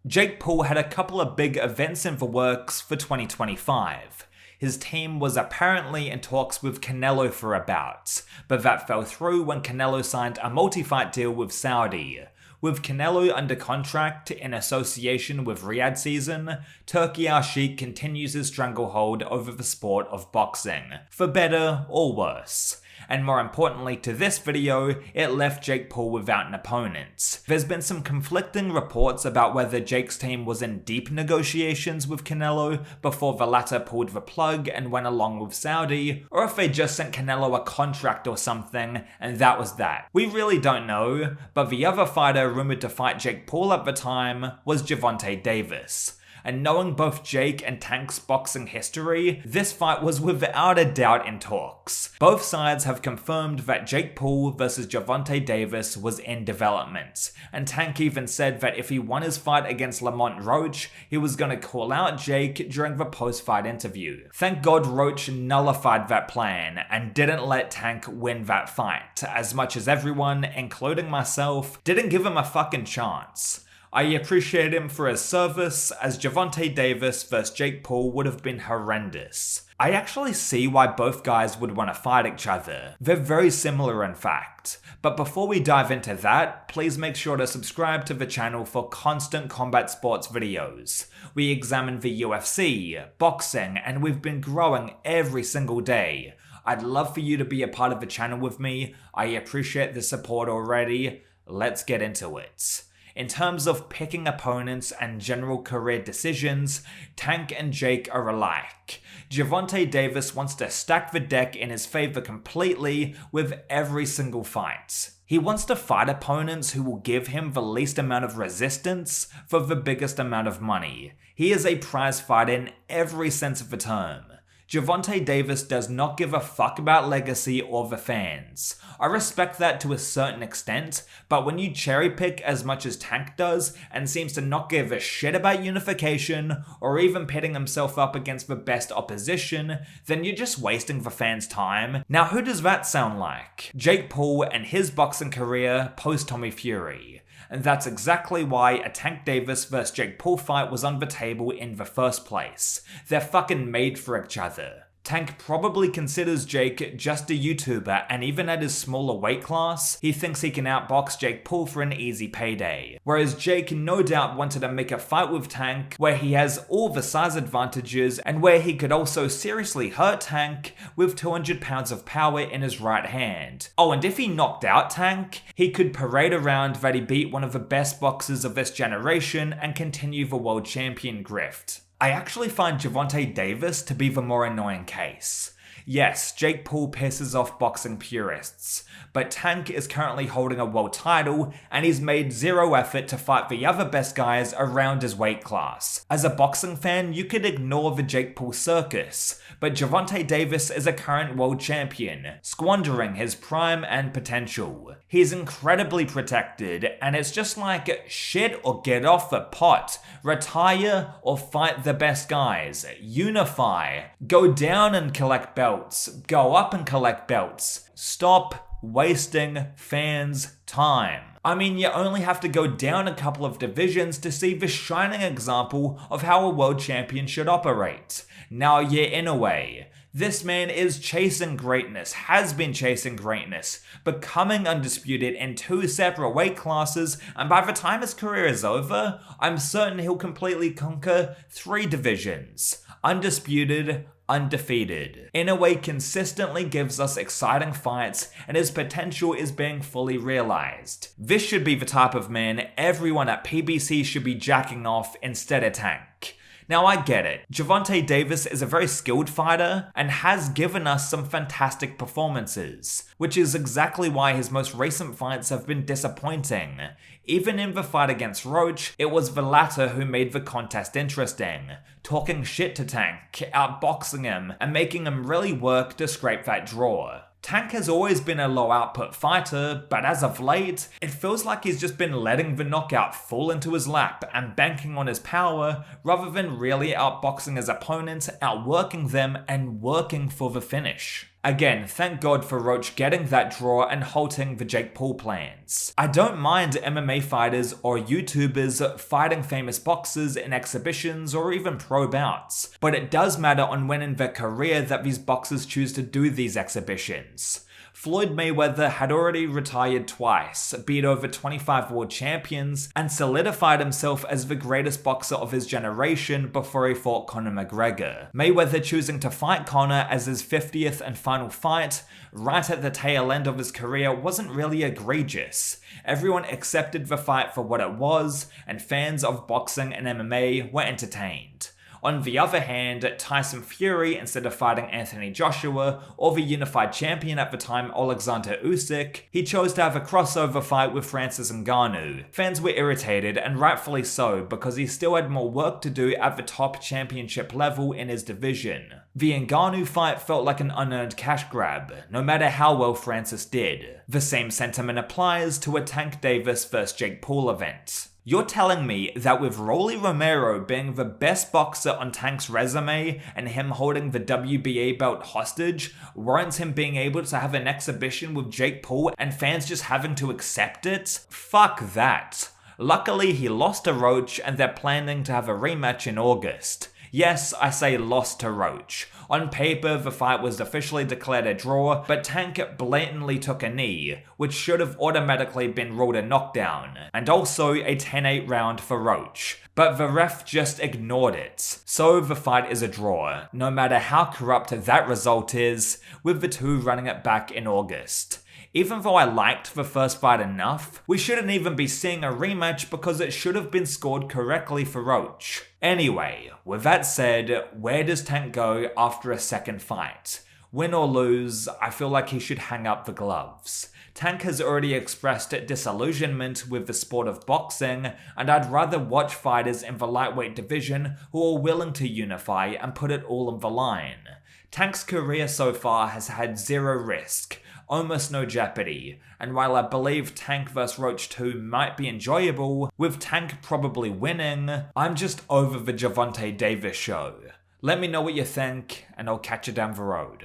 Jake Paul had a couple of big events in the works for 2025. His team was apparently in talks with Canelo for a bout, but that fell through when Canelo signed a multi-fight deal with Saudi. With Canelo under contract in association with Riyadh season, Turki Al-Sheikh continues his stranglehold over the sport of boxing, for better or worse. And more importantly to this video, it left Jake Paul without an opponent. There's been some conflicting reports about whether Jake's team was in deep negotiations with Canelo before the latter pulled the plug and went along with Saudi, or if they just sent Canelo a contract or something and that was that. We really don't know, but the other fighter rumored to fight Jake Paul at the time was Gervonta Davis. And knowing both Jake and Tank's boxing history, this fight was without a doubt in talks. Both sides have confirmed that Jake Paul versus Gervonta Davis was in development, and Tank even said that if he won his fight against Lamont Roach, he was gonna call out Jake during the post-fight interview. Thank God Roach nullified that plan and didn't let Tank win that fight, as much as everyone, including myself, didn't give him a fucking chance. I appreciate him for his service, as Gervonta Davis vs Jake Paul would have been horrendous. I actually see why both guys would want to fight each other. They're very similar in fact. But before we dive into that, please make sure to subscribe to the channel for constant combat sports videos. We examine the UFC, boxing, and we've been growing every single day. I'd love for you to be a part of the channel with me. I appreciate the support already. Let's get into it. In terms of picking opponents and general career decisions, Tank and Jake are alike. Gervonta Davis wants to stack the deck in his favor completely with every single fight. He wants to fight opponents who will give him the least amount of resistance for the biggest amount of money. He is a prize fighter in every sense of the term. Gervonta Davis does not give a fuck about legacy or the fans. I respect that to a certain extent, but when you cherry pick as much as Tank does and seems to not give a shit about unification or even pitting himself up against the best opposition, then you're just wasting the fans' time. Now who does that sound like? Jake Paul and his boxing career post Tommy Fury. And that's exactly why a Tank Davis vs Jake Paul fight was on the table in the first place. They're fucking made for each other. Tank probably considers Jake just a YouTuber, and even at his smaller weight class, he thinks he can outbox Jake Paul for an easy payday. Whereas Jake no doubt wanted to make a fight with Tank where he has all the size advantages and where he could also seriously hurt Tank with 200 pounds of power in his right hand. Oh, and if he knocked out Tank, he could parade around that he beat one of the best boxers of this generation and continue the world champion grift. I actually find Gervonta Davis to be the more annoying case. Yes, Jake Paul pisses off boxing purists, but Tank is currently holding a world title and he's made zero effort to fight the other best guys around his weight class. As a boxing fan, you could ignore the Jake Paul circus, but Gervonta Davis is a current world champion, squandering his prime and potential. He's incredibly protected, and it's just like shit or get off the pot, retire or fight the best guys, unify, go down and collect belts, go up and collect belts, stop wasting fans' time. I mean, you only have to go down a couple of divisions to see the shining example of how a world champion should operate. Now yeah, in a way, this man is chasing greatness, has been chasing greatness, becoming undisputed in 2 separate weight classes, and by the time his career is over, I'm certain he'll completely conquer 3 divisions. Undisputed, undefeated. In a way, consistently gives us exciting fights, and his potential is being fully realized. This should be the type of man everyone at PBC should be jacking off instead of Tank. Now I get it, Gervonta Davis is a very skilled fighter and has given us some fantastic performances, which is exactly why his most recent fights have been disappointing. Even in the fight against Roach, it was the latter who made the contest interesting, talking shit to Tank, outboxing him, and making him really work to scrape that draw. Tank has always been a low output fighter, but as of late, it feels like he's just been letting the knockout fall into his lap and banking on his power rather than really outboxing his opponents, outworking them, and working for the finish. Again, thank God for Roach getting that draw and halting the Jake Paul plans. I don't mind MMA fighters or YouTubers fighting famous boxers in exhibitions or even pro bouts, but it does matter on when in their career that these boxers choose to do these exhibitions. Floyd Mayweather had already retired twice, beat over 25 world champions, and solidified himself as the greatest boxer of his generation before he fought Conor McGregor. Mayweather choosing to fight Conor as his 50th and final fight, right at the tail end of his career, wasn't really egregious. Everyone accepted the fight for what it was, and fans of boxing and MMA were entertained. On the other hand, Tyson Fury, instead of fighting Anthony Joshua or the unified champion at the time Alexander Usyk, he chose to have a crossover fight with Francis Ngannou. Fans were irritated, and rightfully so, because he still had more work to do at the top championship level in his division. The Ngannou fight felt like an unearned cash grab, no matter how well Francis did. The same sentiment applies to a Tank Davis vs Jake Paul event. You're telling me that with Rolly Romero being the best boxer on Tank's resume and him holding the w.a.d.e belt hostage warrants him being able to have an exhibition with Jake Paul and fans just having to accept it? Fuck that. Luckily, he lost to Roach and they're planning to have a rematch in August. Yes, I say lost to Roach. On paper, the fight was officially declared a draw, but Tank blatantly took a knee, which should have automatically been ruled a knockdown, and also a 10-8 round for Roach. But the ref just ignored it. So the fight is a draw, no matter how corrupt that result is, with the two running it back in August. Even though I liked the first fight enough, we shouldn't even be seeing a rematch because it should have been scored correctly for Roach. Anyway, with that said, where does Tank go after a second fight? Win or lose, I feel like he should hang up the gloves. Tank has already expressed disillusionment with the sport of boxing, and I'd rather watch fighters in the lightweight division who are willing to unify and put it all on the line. Tank's career so far has had zero risk, almost no jeopardy, and while I believe Tank vs Roach 2 might be enjoyable, with Tank probably winning, I'm just over the Gervonta Davis show. Let me know what you think, and I'll catch you down the road.